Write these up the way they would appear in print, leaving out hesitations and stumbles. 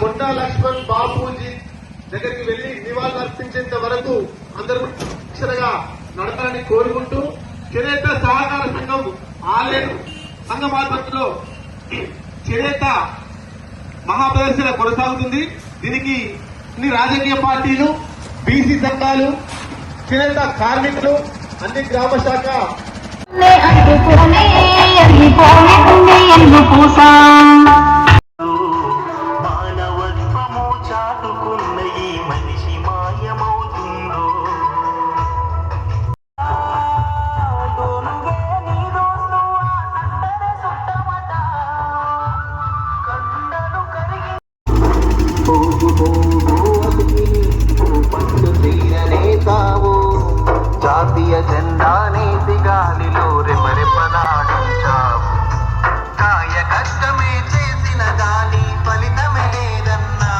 కొండా లక్ష్మణ్ బాపూజీ దగ్గరికి వెళ్లి నివాళులు అర్పించేంత వరకు అందరూ అక్షరగా నడపాలని కోరుకుంటూ చేనేత సహకార సంఘం ఆలేరు సంఘం ఆధ్వర్యంలో చేనేత మహాప్రదర్శన కొనసాగుతుంది. దీనికి అన్ని రాజకీయ పార్టీలు, బీసీ సంఘాలు, చేనేత కార్మికులు, అన్ని గ్రామ శాఖ జాతీయ జెండానే దిగాలిలో రెపరెపలాడించావు. కాయ కష్టమే చేసిన గాని ఫలితమే లేదన్నా.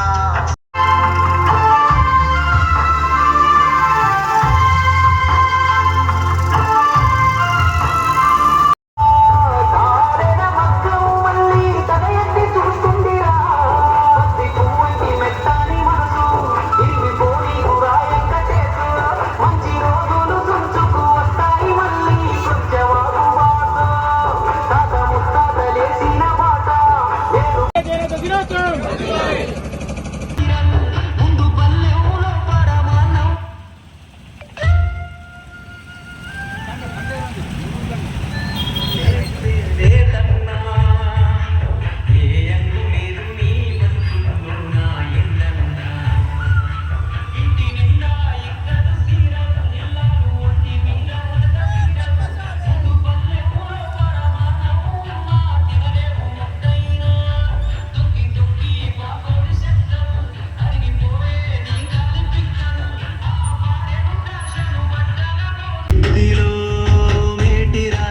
మళ్ళీ తన ఎత్తి చూస్తుందిరా మెత్తని మనసు ఇవి పోనీ మంచి రోజులు చుంచుకు వస్తాయి మళ్ళీ కొంచెవాడు తాత ముత్తాతలేసిన మాట ముందు పల్లెవులో పరమాన్నం లేదన్నా. ఏ అంగు లేదు నీ బతుకులో నా ఎందన్నా. ఇంటి నిండా ఇద్దరు సీరలు ఎల్లారు ఒంటి మీద ముందు పల్లెవులో పరమాన్నం మాటినలేవు ముద్దైనా తొక్కి తొక్కి బాగోడు శబ్దం అరిగిపోవే నీ కాలి పిక్కలు ఆ పాడేను ద్రాక్షను బట్టలలో ఇదిలో మేటిరా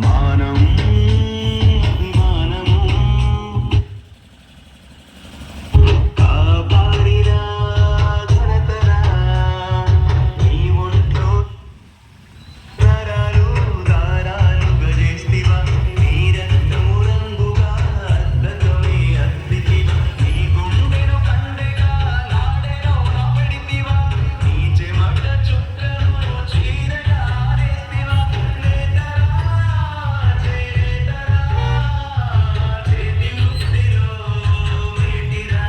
మానం మానము కాపాడిరా ఘనతరా నీ ఒంట్లో దారాలు దారాలు గజేస్తివా నీ రక్తము రంగుగా అద్దతోనే అద్దితివా నీ గుండెను పండెగా నాడెలో నాపెడితివా నీ చెమట చుక్కను చీరగా ఆరేస్తివా నేతరా చేతరా చేతి వృత్తిలో మేటిరా.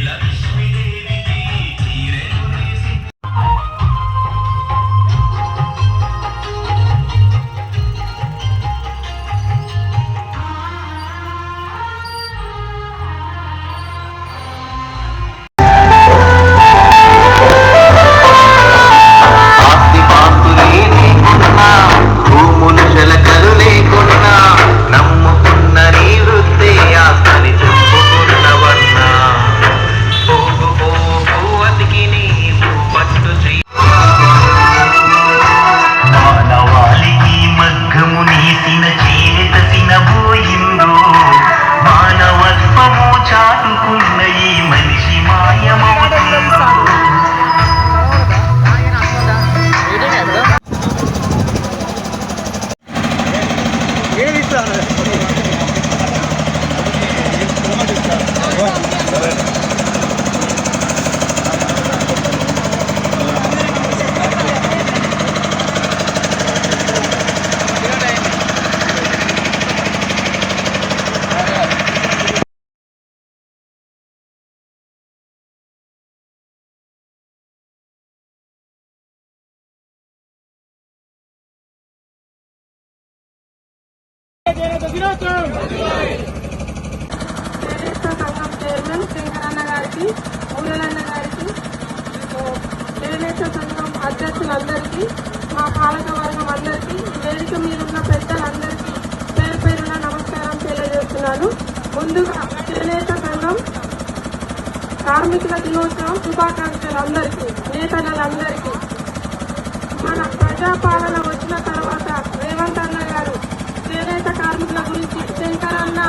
శ్రీలక్ష్మీదేవికి చీరెను నేసి ఆస్తి పాస్తులే లేకున్నా భూములు శలకలు లేకున్నా నమ్ముకున్న నీ వృత్తే ఆస్తని చెప్పుకున్నవన్నా. పోగు పోగు అతికి నీవు పట్టు చెయ్యి మానవాళికి మగ్గము నేసిన చేత తినబోయిందో మానవత్వము చాటుకున్న ఈ మనిషి మాయమవుతుందో. సంఘం చైర్మన్ శంకరన్న గారికి, ఊరలన్న గారికి, చేనేత సంఘం అధ్యక్షులందరికీ, మా పాలక వర్గం అందరికీ, వేదిక మీదున్న పెద్దలందరికీ పేరు పేరున నమస్కారం తెలియజేస్తున్నాను. ముందుగా చేనేత సంఘం కార్మికుల దినోత్సవం శుభాకాంక్షలు అందరికీ, నేతలందరికీ. మన ప్రజాపాలన వచ్చిన తర్వాత రేవంత్ అన్న గారు చేనేత కార్మికుల గురించి శంకరన్న,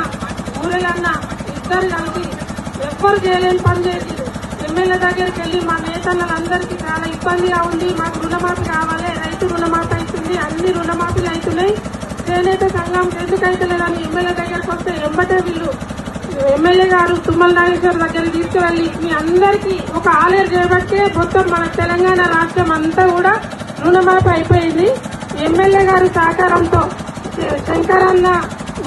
ఊరలన్న ఇద్దరు కలిసి ఎవ్వరు చేయలేని పని చేసి ఎమ్మెల్యే దగ్గరికి వెళ్ళి మా నేతలందరికీ చాలా ఇబ్బందిగా ఉంది, మాకు రుణమాఫీ కావాలి, రైతు రుణమాఫీ అవుతుంది, అన్ని రుణమాఫీలు అవుతున్నాయి, చేనేత సంఘం ఎందుకు అవుతలేదని ఎమ్మెల్యే దగ్గరకు వస్తే ఎంబటే వీళ్ళు ఎమ్మెల్యే గారు తుమ్మల నాగేశ్వర దగ్గరికి తీసుకువెళ్ళి మీ అందరికీ ఒక ఆలయం చేయబట్టే మొత్తం మన తెలంగాణ రాష్ట్రం అంతా కూడా రుణమాఫీ అయిపోయింది. ఎమ్మెల్యే గారి సహకారంతో శంకరన్న,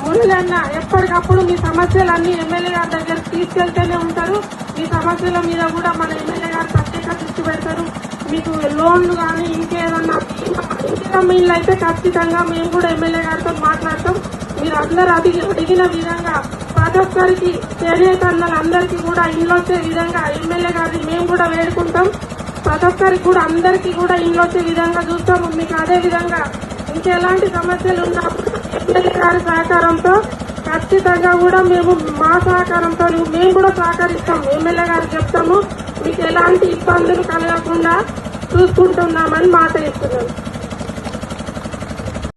మురళన్న ఎప్పటికప్పుడు మీ సమస్యలన్నీ ఎమ్మెల్యే గారి దగ్గరికి తీసుకెళ్తూనే ఉంటారు. మీ సమస్యల మీద కూడా మన ఎమ్మెల్యే గారు ప్రత్యేక దృష్టి పెడతారు. మీకు లోన్లు కానీ ఇంకేదన్నా ఇంకేదన్నా మీళ్ళు అయితే ఖచ్చితంగా మేము కూడా ఎమ్మెల్యే గారితో మాట్లాడతాం. మీరు అందరూ అడిగిన విధంగా ప్రతి ఒక్కరికి చేనేత అన్నలందరికీ కూడా ఇంట్లో వచ్చే విధంగా ఎమ్మెల్యే గారిని మేము కూడా వేడుకుంటాం. ప్రతి ఒక్కరికి కూడా అందరికీ కూడా ఇంట్లో వచ్చే విధంగా చూస్తాము. మీకు అదే విధంగా ఇంకెలాంటి సమస్యలు ఉన్నా ఎమ్మెల్యే గారి సహకారంతో ఖచ్చితంగా కూడా మేము మా సహకారంతో మేము కూడా సహకరిస్తాం. ఎమ్మెల్యే గారికి చెప్తాము, మీకు ఎలాంటి ఇబ్బందులు కలగకుండా చూసుకుంటున్నామని మాట ఇస్తున్నాం.